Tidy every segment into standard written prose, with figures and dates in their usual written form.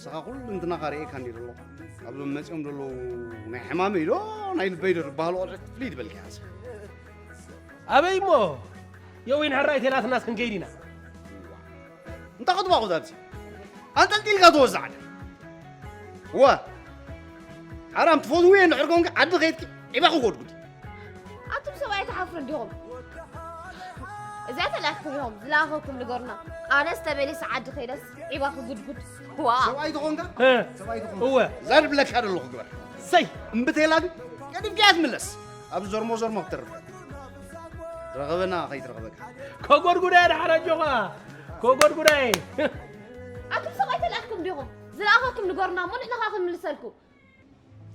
سأقول أنت نقارئ كان يدلو قبل ما تيجي مدلو نحمامي لو نايل بيدر بحالو فليد بالكاس أبي مو يوين هالرأي ثلاث ناس كن جيدنا أنت قد باخذ هذا أنت تلقى توزع هو حرام تفوز وين عرقون عد غيرك يبقى قود أنتم سويت حفر اليوم إذا تلاقوا يوم زلاقكم لقرنا أنا استبالي سعد خيرس يبقى قود واو سويت غونك سويت غونك هو زرب لك هذا اللي خبر سي مبتيلاد يعني بجاز ملس أبو زور ما بتر رغبنا خير رغبك كوغور غوداي حرجوغا كوغور غوداي أنتم سويت لأخكم اليوم زلاقكم لقرنا مو نحن خاخن من لسالكم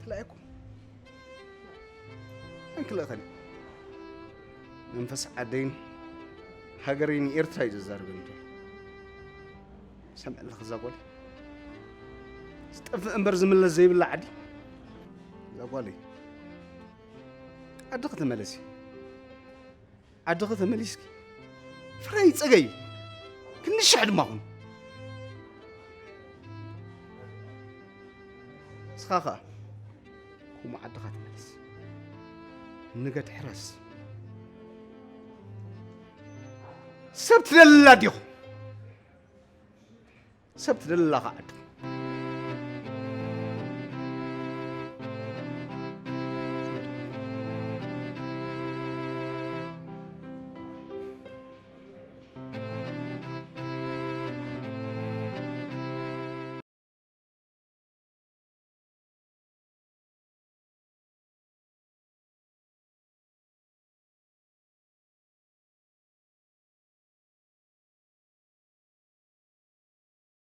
تلاقيكم أنك لا ثاني منفس عدين هاجرين إيرتراي جزار بنتو سمع الخزاقولي استف أمبرز من الزي بالله عدي زاقولي عدقت ملسي عدقت مليسكي فرايت أجي كني شعد معهم سخاخة وما عدقت ملس نقد حرس سبت لله ديو سبت لله قاعد